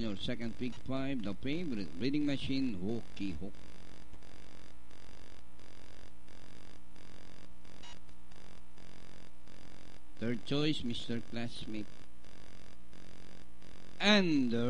your second pick 5, the favorite reading machine, Hockey Hook. Third choice, Mr. Classmate. And the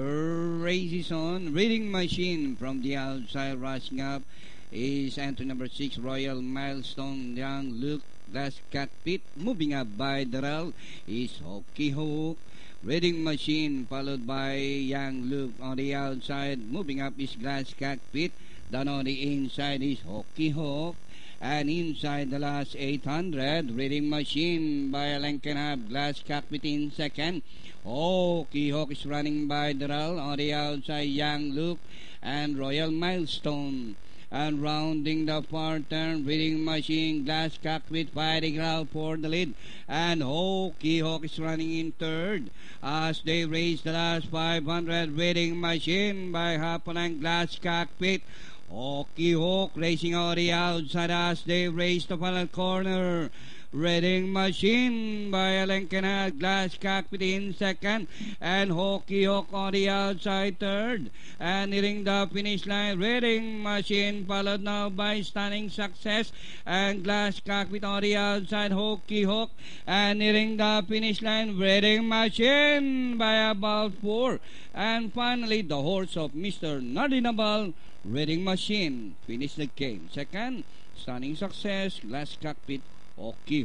race is on. Reading machine from the outside rushing up is entry number 6, Royal Milestone, Young Luke, Glass Cockpit. Moving up by Darrell is Hockey Hook. Reading machine followed by Young Luke on the outside. Moving up is Glass Cockpit. Down on the inside is Hockey Hook. And inside the last 800, Reading Machine by a length and a half, Glass Cockpit in second. Hockey Hook is running by Darrell on the outside, Young Luke and Royal Milestone. And rounding the far turn, Reading Machine, Glass Cockpit fighting out for the lead. And Hockey Hook is running in third as they race the last 500, Reading Machine by half a length, Glass Cockpit. Hockey Hook racing on the outside as they race the final corner. Reading Machine by a length and a half, Glass Cockpit in second, and Hockey Hook on the outside third. And nearing the finish line, Reading Machine followed now by Stunning Success and Glass Cockpit on the outside, Hockey Hook. And nearing the finish line, Reading Machine by about 4. And finally, the horse of Mr. Nardinabal, Reading Machine, finished the game. Second, Stunning Success, Glass Cockpit, Hockey